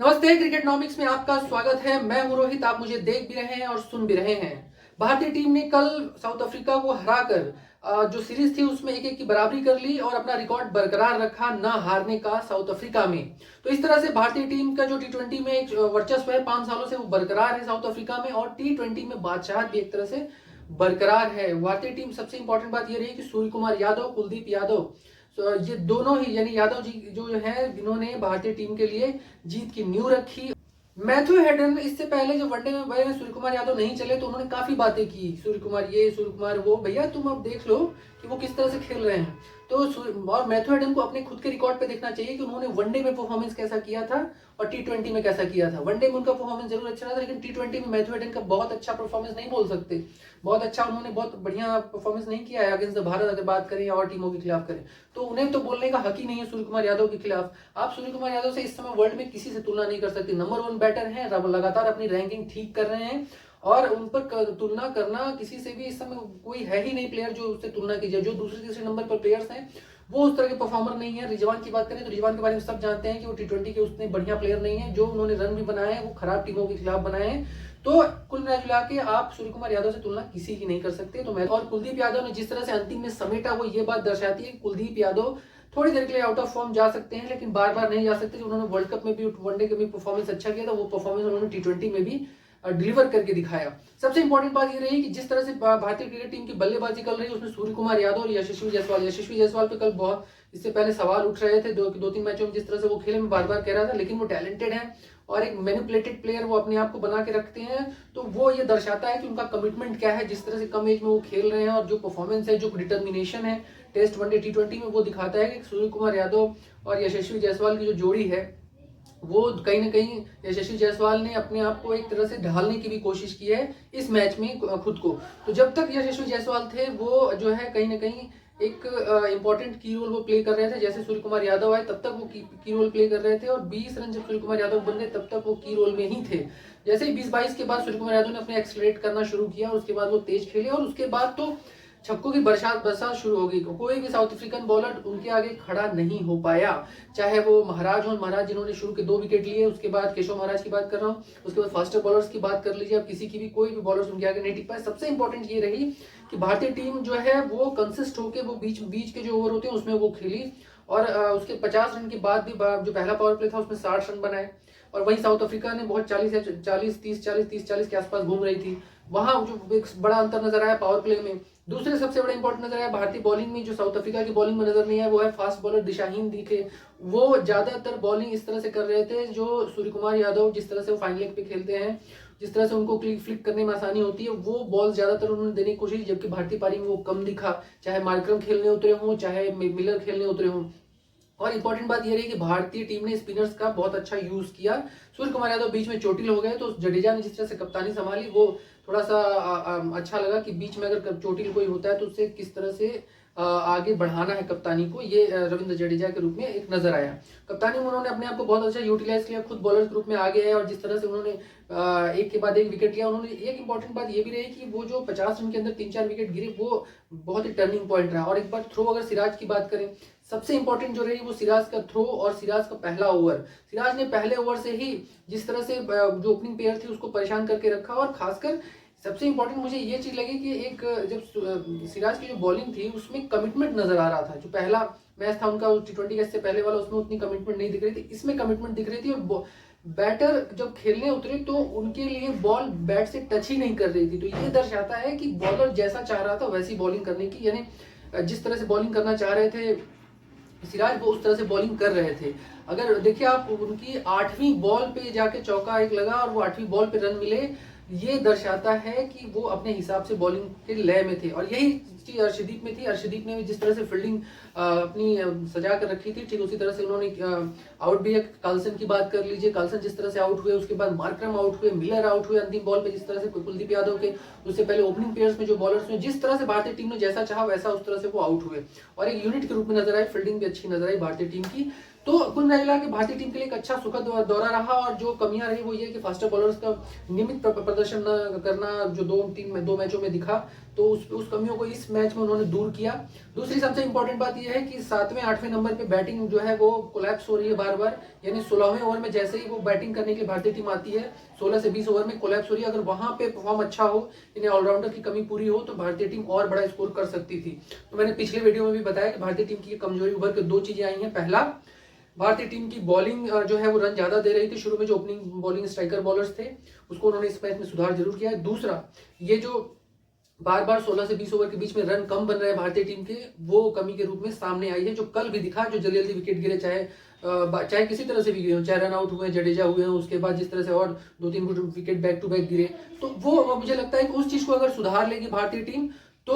नमस्ते, क्रिकेटनॉमिक्स में आपका स्वागत है। मैं हूं रोहित। आप मुझे देख भी रहे हैं और सुन भी रहे हैं। भारतीय टीम ने कल साउथ अफ्रीका को हराकर जो सीरीज थी उसमें 1-1 की बराबरी कर ली और अपना रिकॉर्ड बरकरार रखा ना हारने का साउथ अफ्रीका में। तो इस तरह से भारतीय टीम का जो टी20 में एक वर्चस्व है 5 सालों से, वो बरकरार है साउथ अफ्रीका में, और टी20 में बादशाहत भी एक तरह से बरकरार है। भारतीय टीम सबसे इंपॉर्टेंट बात यह रही कि सूर्य कुमार यादव, कुलदीप यादव, ये दोनों ही यानी यादव जी जो है, इन्होंने भारतीय टीम के लिए जीत की नींव रखी। मैथ्यू हेडन इससे पहले जो वनडे में भाई सूर्य कुमार यादव नहीं चले तो उन्होंने काफी बातें की, सूर्य कुमार ये, सूर्य कुमार वो। भैया तुम अब देख लो कि वो किस तरह से खेल रहे हैं। तो और मैथ्यू हेडन को अपने खुद के रिकॉर्ड पे देखना चाहिए कि उन्होंने वनडे में परफॉर्मेंस कैसा किया था और टी20 में कैसा किया था। वनडे में उनका परफॉर्मेंस जरूर अच्छा रहा था, लेकिन टी20 में मैथ्यू हेडन का बहुत अच्छा परफॉर्मेंस नहीं बोल सकते। बहुत अच्छा, उन्होंने बहुत बढ़िया परफॉर्मेंस नहीं किया है अगेंस्ट भारत, अगर बात करें या और टीमों के खिलाफ करें तो उन्हें तो बोलने का हक ही नहीं है सूर्य कुमार यादव के खिलाफ। आप सूर्य कुमार यादव से इस समय वर्ल्ड में किसी से तुलना नहीं कर सकते। नंबर 1 बैटर हैं, लगातार अपनी रैंकिंग ठीक कर रहे हैं और उन पर तुलना करना किसी से भी इस समय कोई है ही नहीं प्लेयर जो उससे तुलना की जाए। जो दूसरे तीसरे नंबर पर प्लेयर्स हैं वो उस तरह के परफॉर्मर नहीं है। रिजवान की बात करें तो रिजवान के बारे में सब जानते हैं कि वो टी20 के उतने बढ़िया प्लेयर नहीं है। जो उन्होंने रन भी बनाए हैं वो खराब टीमों के खिलाफ बनाए हैं। तो कुल मिला के आप सूर्य कुमार यादव से तुलना किसी की नहीं कर सकते। तो मैं और कुलदीप यादव ने जिस तरह से अंतिम में समेटा, वो ये बात दर्शाती है कि कुलदीप यादव थोड़ी देर के लिए आउट ऑफ फॉर्म जा सकते हैं, लेकिन बार बार नहीं जा सकते। जो उन्होंने वर्ल्ड कप में भी, वनडे के भी परफॉर्मेंस अच्छा किया था, वो परफॉर्मेंस उन्होंने टी20 में भी डिलीवर करके दिखाया। सबसे इंपॉर्टेंट बात ये रही कि जिस तरह से भारतीय क्रिकेट टीम की बल्लेबाजी कर रही है उसमें सूर्य कुमार यादव और यशस्वी जायसवाल पे कल बहुत इससे पहले सवाल उठ रहे थे। दो तीन मैचों में जिस तरह से वो खेले, मैं बार बार कह रहा था, लेकिन वो टैलेंटेड है और एक मैनिपुलेटेड प्लेयर वो अपने आप को बना के रखते हैं। तो वो ये दर्शाता है कि उनका कमिटमेंट क्या है, जिस तरह से कम एज में वो खेल रहे हैं और जो परफॉर्मेंस है, जो डिटर्मिनेशन है टेस्ट, वनडे, टी20 में, वो दिखाता है कि सूर्य कुमार यादव और यशस्वी जायसवाल की जो जोड़ी है वो कहीं ना कहीं यशस्वी जायसवाल ने अपने आप को एक तरह से ढालने की भी कोशिश की है इस मैच में खुद को। तो जब तक यशस्वी जायसवाल थे वो जो है कहीं ना कहीं एक इंपॉर्टेंट की रोल वो प्ले कर रहे थे। जैसे सूर्य कुमार यादव आए तब तक वो की रोल प्ले कर रहे थे, और 20 रन जब सूर्य कुमार यादव बन गए तब तक वो की रोल में ही थे। जैसे ही 20-22 के बाद सूर्य कुमार यादव ने अपने एक्सलरेट करना शुरू किया, उसके बाद वो तेज खेले और उसके बाद तो छक्कों की बरसात शुरू हो गई। कोई भी साउथ अफ्रीकन बॉलर उनके आगे खड़ा नहीं हो पाया, चाहे वो महाराज हो, महाराज जिन्होंने शुरू के 2 विकेट लिए, उसके बाद केशव महाराज की बात कर रहा हूँ, उसके बाद फास्टर बॉलर्स की बात कर लीजिए, अब किसी की भी कोई भी बॉलर्स उनके आगे नहीं टिक पाए। सबसे इंपॉर्टेंट ये रही कि भारतीय टीम जो है वो कंसिस्ट होकर वो बीच के जो ओवर होते हैं उसमें वो खेली, और उसके 50 रन के बाद भी जो पहला पावर प्ले था उसमें 60 रन बनाए। और वहीं साउथ अफ्रीका ने बहुत 40-30 के आसपास घूम रही थी, वहां जो एक बड़ा अंतर नजर आया पावर प्ले में। दूसरे सबसे बड़ा इंपॉर्टेंट नजर आया भारतीय बॉलिंग में, जो साउथ अफ्रीका की बॉलिंग में नजर नहीं आया वो है फास्ट बॉलर दिशाहीन दिखे। वो ज्यादातर बॉलिंग इस तरह से कर रहे थे, जो सूर्य कुमार यादव जिस तरह से वो फाइन लेग पे खेलते हैं, जिस तरह से उनको फ्लिक करने में आसानी होती है, वो बॉल ज्यादातर उन्होंने देने की कोशिश, जबकि भारतीय पारी में वो कम दिखा। चाहे मार्करम खेलने उतरे हों, चाहे मिलर खेलने उतरे हों। और इंपॉर्टेंट बात यह रही कि भारतीय टीम ने स्पिनर्स का बहुत अच्छा यूज किया। सूर्य कुमार यादव बीच में चोटिल हो गए, तो जडेजा ने जिस तरह से कप्तानी संभाली वो थोड़ा सा अच्छा लगा कि बीच में अगर चोटिल कोई होता है तो उससे किस तरह से आगे बढ़ाना है कप्तानी को, ये रविंद्र जडेजा के रूप में एक नजर आया। कप्तानी में उन्होंने अपने आप को बहुत अच्छा यूटिलाइज किया, खुद बॉलर के रूप में आगे है और जिस तरह से उन्होंने एक के बाद एक विकेट लिया। उन्होंने एक इंपॉर्टेंट बात ये भी रही कि वो जो 50 रन के अंदर 3-4 विकेट गिरे वो बहुत ही टर्निंग पॉइंट रहा। और एक बार थ्रो, अगर सिराज की बात करें, सबसे इंपॉर्टेंट जो रही वो सिराज का थ्रो और सिराज का पहला ओवर। सिराज ने पहले ओवर से ही जिस तरह से जो ओपनिंग प्लेयर थी उसको परेशान करके रखा, और खासकर सबसे इंपॉर्टेंट मुझे ये चीज लगी कि एक जब सिराज की जो बॉलिंग थी उसमें कमिटमेंट नजर आ रहा था। जो पहला मैच था उनका टी20 का, इससे पहले वाला, उसमें उतनी कमिटमेंट नहीं दिख रही थी, इसमें कमिटमेंट दिख रही थी। और बैटर जब खेलने उतरे तो उनके लिए बॉल बैट से टच ही नहीं कर रही थी। तो ये दर्शाता है कि बॉलर जैसा चाह रहा था वैसी बॉलिंग करने की, यानी जिस तरह से बॉलिंग करना चाह रहे थे सिराज वो उस तरह से बॉलिंग कर रहे थे। अगर देखिए आप, उनकी 8वीं बॉल पे जाके चौका एक लगा और वो 8वीं बॉल पे रन मिले, ये दर्शाता है कि वो अपने हिसाब से बॉलिंग के लय में थे। और यही चीज अर्शदीप में थी। अर्शदीप ने भी जिस तरह से फील्डिंग अपनी सजा कर रखी थी, ठीक उसी तरह से उन्होंने आउट भी है। कार्लसन की बात कर लीजिए, कार्लसन जिस तरह से आउट हुए, उसके बाद मार्करम आउट हुए, मिलर आउट हुए अंतिम बॉल पे, जिस तरह से कुलदीप यादव के, उससे पहले ओपनिंग प्लेयर्स में जो बॉलर्स में जिस तरह से भारतीय टीम ने जैसा चाहा वैसा उस तरह से वो आउट हुए और एक यूनिट के रूप में नजर आई। फील्डिंग भी अच्छी नजर आई भारतीय टीम की। तो कुल मिला के भारतीय टीम के लिए एक अच्छा सुखद दौरा रहा, और जो कमियां रही वो ये कि फास्टर बॉलर्स का नियमित प्रदर्शन न करना जो दो मैचों में दिखा, तो उस कमियों को इस मैच में उन्होंने दूर किया। दूसरी सबसे इंपॉर्टेंट बात यह है कि 7वें-8वें नंबर पे बैटिंग जो है वो कोलैप्स हो रही है बार बार, यानी 16वें ओवर में जैसे ही वो बैटिंग करने के लिए भारतीय टीम आती है 16 से 20 ओवर में कोलैप्स हो रही है। अगर वहां पे परफॉर्म अच्छा हो, यानी ऑलराउंडर की कमी पूरी हो, तो भारतीय टीम और बड़ा स्कोर कर सकती थी। तो मैंने पिछले वीडियो में भी बताया कि भारतीय टीम की कमजोरी उभर के 2 चीजें आई हैं। पहला, भारतीय टीम की बॉलिंग जो है वो रन ज्यादा दे रही थी शुरू में, जो ओपनिंग बॉलिंग स्ट्राइकर बॉलर्स थे उसको उन्होंने इस मैच में सुधार जरूर किया है। दूसरा, ये जो बार बार 16 से 20 ओवर के बीच में रन कम बन रहे हैं भारतीय टीम के, वो कमी के रूप में सामने आई है, जो कल भी दिखा, जो जल्दी जल्दी विकेट गिरे, चाहे किसी तरह से भी गिरे हो, चाहे रन आउट हुए, जडेजा हुए हैं, उसके बाद जिस तरह से और 2-3 विकेट बैक टू बैक गिरे, तो वो मुझे लगता है कि उस चीज को अगर सुधार लेगी भारतीय टीम तो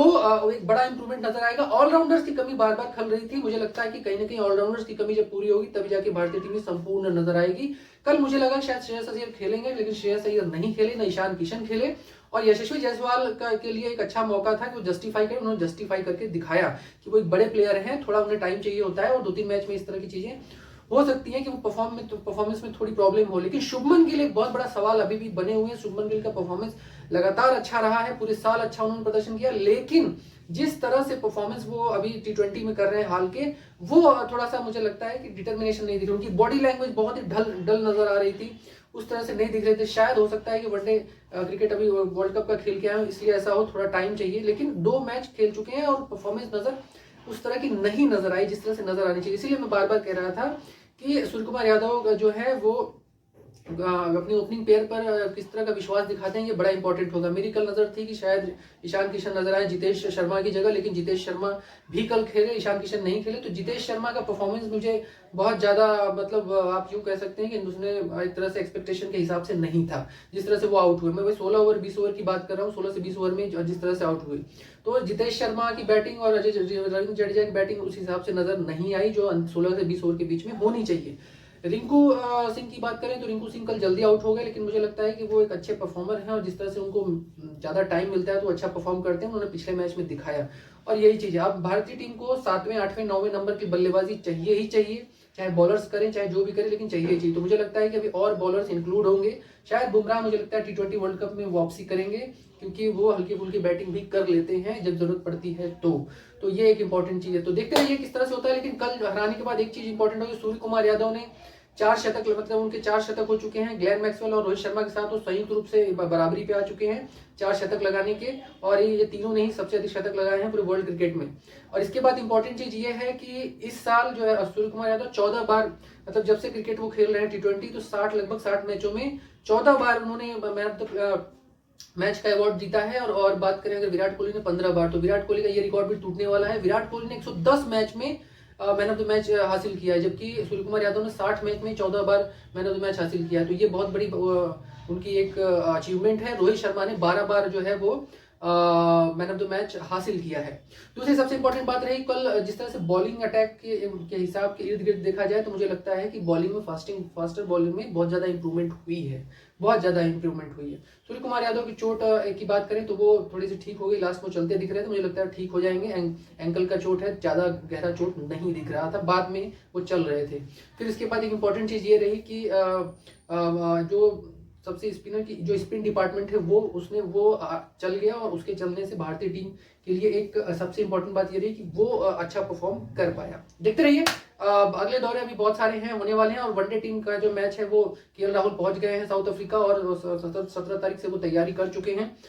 एक बड़ा इंप्रूवमेंट नजर आएगा। ऑलराउंडर्स की कमी बार बार खल रही थी, मुझे लगता है कि कहीं ना कहीं ऑलराउंडर्स की कमी जब पूरी होगी तभी जाके भारतीय टीम संपूर्ण नजर आएगी। कल मुझे लगा शायद श्रेयस अय्यर खेलेंगे, लेकिन श्रेयस अय्यर नहीं खेले, न ईशान किशन खेले, और यशस्वी जायसवाल के लिए एक अच्छा मौका था कि वो जस्टिफाई करें। उन्होंने जस्टिफाई करके दिखाया कि वो एक बड़े प्लेयर हैं, थोड़ा उन्हें टाइम चाहिए होता है, और 2-3 मैच में इस तरह की चीजें हो सकती है कि वो परफॉर्मेंस में थोड़ी प्रॉब्लम हो। लेकिन शुभमन गिल एक बहुत बड़ा सवाल अभी भी बने हुए हैं। शुभमन गिल का परफॉर्मेंस लगातार अच्छा रहा है, पूरे साल अच्छा उन्होंने प्रदर्शन किया, लेकिन जिस तरह से परफॉर्मेंस वो अभी T20 में कर रहे हैं हाल के, वो थोड़ा सा मुझे लगता है कि डिटर्मिनेशन नहीं दिख रही, उनकी बॉडी लैंग्वेज बहुत ही डल नजर आ रही थी, उस तरह से नहीं दिख रहे थे। शायद हो सकता है कि वनडे क्रिकेट अभी वर्ल्ड कप का खेल के आए इसलिए ऐसा हो, थोड़ा टाइम चाहिए, लेकिन 2 मैच खेल चुके हैं और परफॉर्मेंस नजर उस तरह की नहीं नजर आई जिस तरह से नजर आनी चाहिए। इसीलिए मैं बार बार कह रहा था कि सूर्य कुमार यादव जो है वो अपनी ओपनिंग पेयर पर किस तरह का विश्वास दिखाते हैं, ये बड़ा इंपॉर्टेंट होगा। मेरी कल नजर थी कि शायद ईशान किशन नजर आए जितेश शर्मा की जगह, लेकिन जितेश शर्मा भी कल खेले, ईशान किशन नहीं खेले, तो जितेश शर्मा का परफॉर्मेंस मुझे बहुत ज्यादा, मतलब आप यूं कह सकते हैं कि उसने एक तरह से एक्सपेक्टेशन के हिसाब से नहीं था जिस तरह से वो आउट हुए। मैं वही 16 ओवर 20 ओवर की बात कर रहा हूँ, 16 से 20 ओवर में जिस तरह से आउट हुए, तो जितेश शर्मा की बैटिंग और रविंद्र जडेजा की बैटिंग उस हिसाब से नजर नहीं आई जो 16 से 20 ओवर के बीच में होनी चाहिए। रिंकू सिंह की बात करें तो रिंकू सिंह कल जल्दी आउट हो गए, लेकिन मुझे लगता है कि वो एक अच्छे परफॉर्मर हैं, और जिस तरह से उनको ज्यादा टाइम मिलता है तो अच्छा परफॉर्म करते हैं, उन्होंने पिछले मैच में दिखाया। और यही चीज है, अब भारतीय टीम को 7वें 8वें 9वें नंबर की बल्लेबाजी चाहिए ही चाहिए, चाहे बॉलर्स करें चाहे जो भी करें, लेकिन चाहिए ही चाहिए। तो मुझे लगता है कि अभी और बॉलर्स इंक्लूड होंगे, शायद बुमराह मुझे लगता है T20 वर्ल्ड कप में वापसी करेंगे, क्योंकि वो हल्की फुल्की बैटिंग भी कर लेते हैं जब जरूरत पड़ती है। तो ये एक इंपॉर्टेंट चीज है, तो देखते रहिए किस तरह से होता है। लेकिन कल हराने के बाद एक चीज इंपॉर्टेंट होगी, सूर्य कुमार यादव ने 4 शतक, मतलब उनके 4 शतक हो चुके हैं। ग्लेन मैक्सवेल और रोहित शर्मा के साथ वो संयुक्त रूप से बराबरी पे आ चुके हैं 4 शतक लगाने के, और ये तीनों ने ही सबसे अधिक शतक लगाए हैं पूरे वर्ल्ड क्रिकेट में। और इसके बाद इंपॉर्टेंट चीज ये है कि इस साल जो है सूर्य कुमार यादव 14 बार, मतलब जब से क्रिकेट वो खेल रहे हैं T20, तो लगभग 60 मैचों में 14 बार उन्होंने मैन ऑफ द मैच का अवार्ड जीता है। और बात करें अगर विराट कोहली ने 15 बार, तो विराट कोहली का ये रिकॉर्ड भी टूटने वाला है। विराट कोहली ने 110 मैच में मैन ऑफ द मैच हासिल किया है, जबकि सूर्य कुमार यादव ने 60 मैच में 14 बार मैन ऑफ द मैच हासिल किया है, तो ये बहुत बड़ी उनकी एक अचीवमेंट है। रोहित शर्मा ने 12 बार जो है वो मैन ऑफ द मैच हासिल किया है। दूसरी सबसे इंपॉर्टेंट बात रही कल, जिस तरह से बॉलिंग अटैक के हिसाब के इर्द गिर्द देखा जाए, तो मुझे लगता है कि बॉलिंग में फास्टर बॉलिंग में बहुत ज्यादा इंप्रूवमेंट हुई है, बहुत ज्यादा इंप्रूवमेंट हुई है। सूर्य कुमार यादव की चोट की बात करें तो वो थोड़ी सी ठीक हो गई, लास्ट में चलते दिख रहे थे, मुझे लगता है ठीक हो जाएंगे। एंकल का चोट है, ज्यादा गहरा चोट नहीं दिख रहा था, बाद में वो चल रहे थे। फिर इसके बाद एक इंपॉर्टेंट चीज ये रही कि जो सबसे स्पिनर की जो स्पिन डिपार्टमेंट है वो चल गया, और उसके चलने से भारतीय टीम के लिए एक सबसे इंपॉर्टेंट बात ये रही कि वो अच्छा परफॉर्म कर पाया। देखते रहिए, अगले दौरे अभी बहुत सारे हैं, होने वाले हैं, और वनडे टीम का जो मैच है वो KL राहुल पहुंच गए हैं साउथ अफ्रीका, और 17 तारीख से वो तैयारी कर चुके हैं,